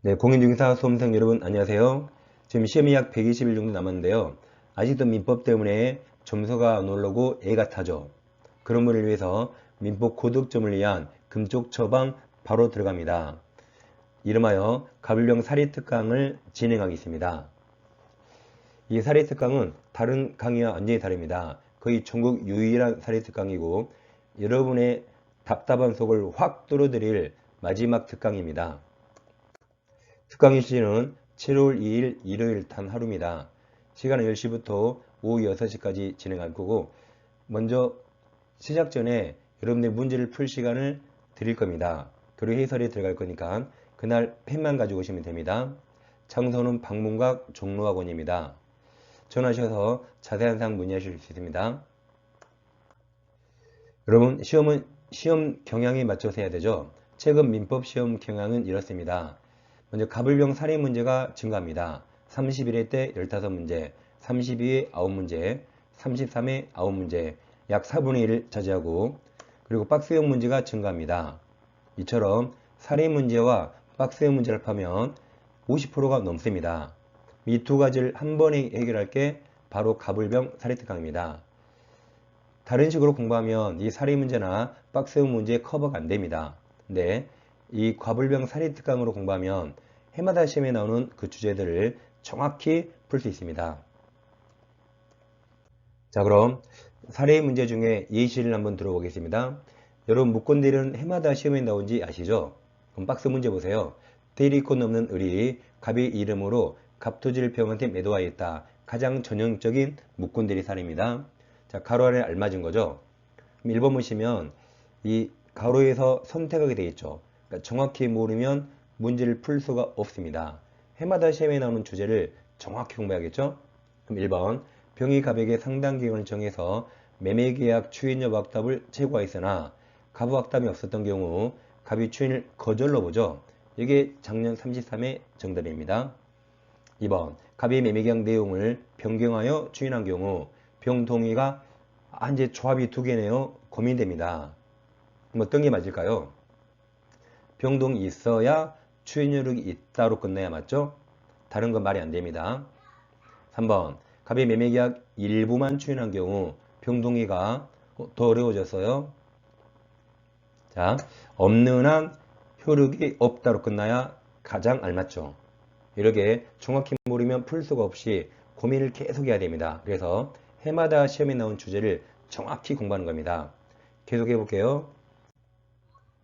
네, 공인중개사 수험생 여러분 안녕하세요. 지금 시험이 약 120일 정도 남았는데요. 아직도 민법 때문에 점수가 안 오르고 애가 타죠. 그런 분을 위해서 민법 고득점을 위한 금쪽 처방 바로 들어갑니다. 이름하여 가불병 사리특강을 진행하겠습니다. 이 사리특강은 다른 강의와 완전히 다릅니다. 거의 전국 유일한 사리특강이고 여러분의 답답한 속을 확 뚫어드릴 마지막 특강입니다. 특강 일시는 7월 2일 일요일 단 하루입니다. 시간은 10시부터 오후 6시까지 진행할 거고 먼저 시작 전에 여러분들 문제를 풀 시간을 드릴 겁니다. 그리고 해설에 들어갈 거니까 그날 펜만 가지고 오시면 됩니다. 장소는 방문각 종로학원입니다. 전화하셔서 자세한 사항 문의하실 수 있습니다. 여러분 시험은 시험 경향에 맞춰서 해야 되죠. 최근 민법 시험 경향은 이렇습니다. 먼저 가불병 살인 문제가 증가합니다. 31회 때 15문제, 32회 9문제, 33회 9문제, 약 4분의 1을 차지하고 그리고 박스형 문제가 증가합니다. 이처럼 살인 문제와 박스형 문제를 합하면 50%가 넘습니다. 이 두 가지를 한 번에 해결할 게 바로 가불병 살인특강입니다. 다른 식으로 공부하면 이 살인 문제나 박스형 문제 커버가 안 됩니다. 근데 이 과불병 살인특강으로 공부하면 해마다 시험에 나오는 그 주제들을 정확히 풀 수 있습니다. 자, 그럼 살인 문제 중에 예시를 한번 들어보겠습니다. 여러분 무권대리는 해마다 시험에 나온지 아시죠? 그럼 박스 문제 보세요. 대리권 없는 을이 갑의 이름으로 갑토지를 병한테 매도하였다. 가장 전형적인 무권대리 살인입니다. 자, 가로 안에 알맞은 거죠. 그럼 1번 보시면 이 가로에서 선택하게 되어 있죠. 그러니까 정확히 모르면 문제를 풀 수가 없습니다. 해마다 시험에 나오는 주제를 정확히 공부해야겠죠. 그럼 1번 병이 갑에게 상당 기간을 정해서 매매계약 추인여부 확답을 제고하였으나 갑의 확답이 없었던 경우 갑이 추인을 거절로 보죠. 이게 작년 33회 정답입니다. 2번 갑이 매매계약 내용을 변경하여 추인한 경우 병 동의가 이제 조합이 두 개네요. 고민됩니다. 그럼 어떤 게 맞을까요? 병동이 있어야 추인여력이 있다로 끝내야 맞죠? 다른 건 말이 안 됩니다. 3번 갑이 매매계약 일부만 추인한 경우 병동의가 더 어려워졌어요. 자, 없는 한 효력이 없다로 끝나야 가장 알맞죠. 이렇게 정확히 모르면 풀 수가 없이 고민을 계속 해야 됩니다. 그래서 해마다 시험에 나온 주제를 정확히 공부하는 겁니다. 계속해 볼게요.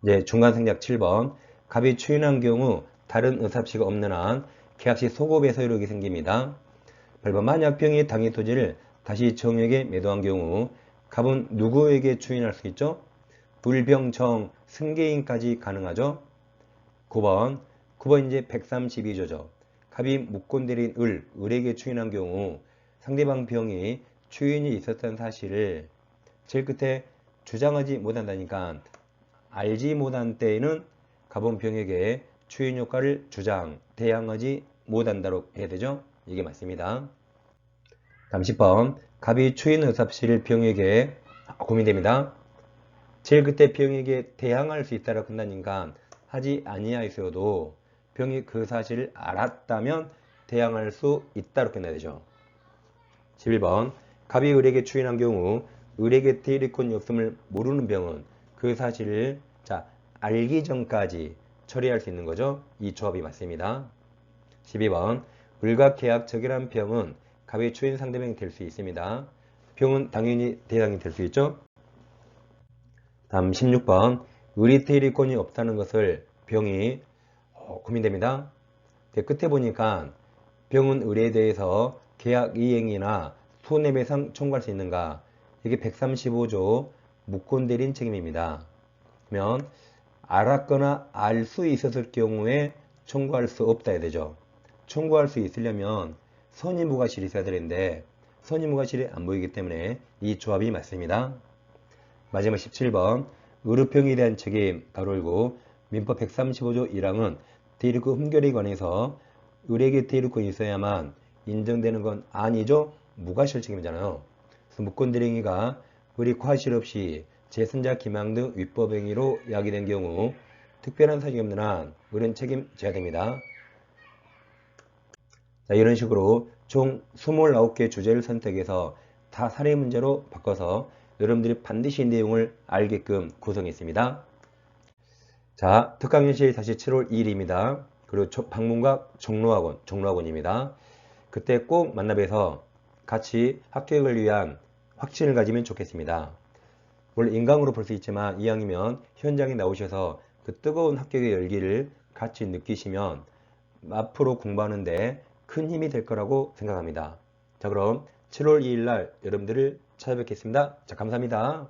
이제 중간생략 7번 갑이 추인한 경우 다른 의사합치가 없는 한 계약시 소급에서 효력이 생깁니다. 8번 만약 병이 당해 토지를 다시 정에게 매도한 경우 갑은 누구에게 추인할 수 있죠? 불병정 승계인까지 가능하죠. 9번 이제 132조죠. 갑이 무권대리인 을에게 추인한 경우 상대방 병이 추인이 있었다는 사실을 제일 끝에 주장하지 못한다니까 알지 못한 때에는 갑은 병에게 추인 효과를 주장, 대항하지 못한다로 해야 되죠. 이게 맞습니다. 다음 10번 갑이 추인 의사합치를 병에게 고민됩니다. 제일 그때 병에게 대항할 수 있다라고 한다니까 하지 아니하였어도 병이 그 사실을 알았다면 대항할 수 있다로 끝나야 되죠. 11번 갑이 을에게 추인한 경우 을에게 대리권이 없음을 모르는 병은 그 사실을 알기 전까지 처리할 수 있는 거죠. 이 조합이 맞습니다. 12번 을과 계약 적결한 병은 갑의 추인 상대방이 될 수 있습니다. 병은 당연히 대상이 될 수 있죠. 다음 16번 을이 대리권이 없다는 것을 병이 고민됩니다. 끝에 보니까 병은 을에 대해서 계약 이행이나 손해배상 청구할 수 있는가? 이게 135조 무권대리인 책임입니다. 그러면 알았거나 알 수 있었을 경우에 청구할 수 없다 해야 되죠. 청구할 수 있으려면 선의무과실이 있어야 되는데 선의무과실이 안 보이기 때문에 이 조합이 맞습니다. 마지막 17번 의료병에 대한 책임 가로 열고 민법 135조 1항은 대리권 흠결에 관해서 을에게 대리권이 있어야만 인정되는 건 아니죠. 무과실 책임이잖아요. 그래서 무권대리인가 을이 과실 없이 제3자 기망 등 위법 행위로 야기된 경우 특별한 사정이 없는 한 을은 책임져야 됩니다. 자, 이런 식으로 총 29개 주제를 선택해서 다 사례 문제로 바꿔서 여러분들이 반드시 이 내용을 알게끔 구성했습니다. 자, 특강연실 다시 7월 2일입니다. 그리고 방문각 종로학원입니다. 그때 꼭 만나뵈서 같이 합격을 위한 확신을 가지면 좋겠습니다. 원래 인강으로 볼 수 있지만 이왕이면 현장에 나오셔서 그 뜨거운 합격의 열기를 같이 느끼시면 앞으로 공부하는데 큰 힘이 될 거라고 생각합니다. 자, 그럼 7월 2일 날 여러분들을 찾아뵙겠습니다. 자, 감사합니다.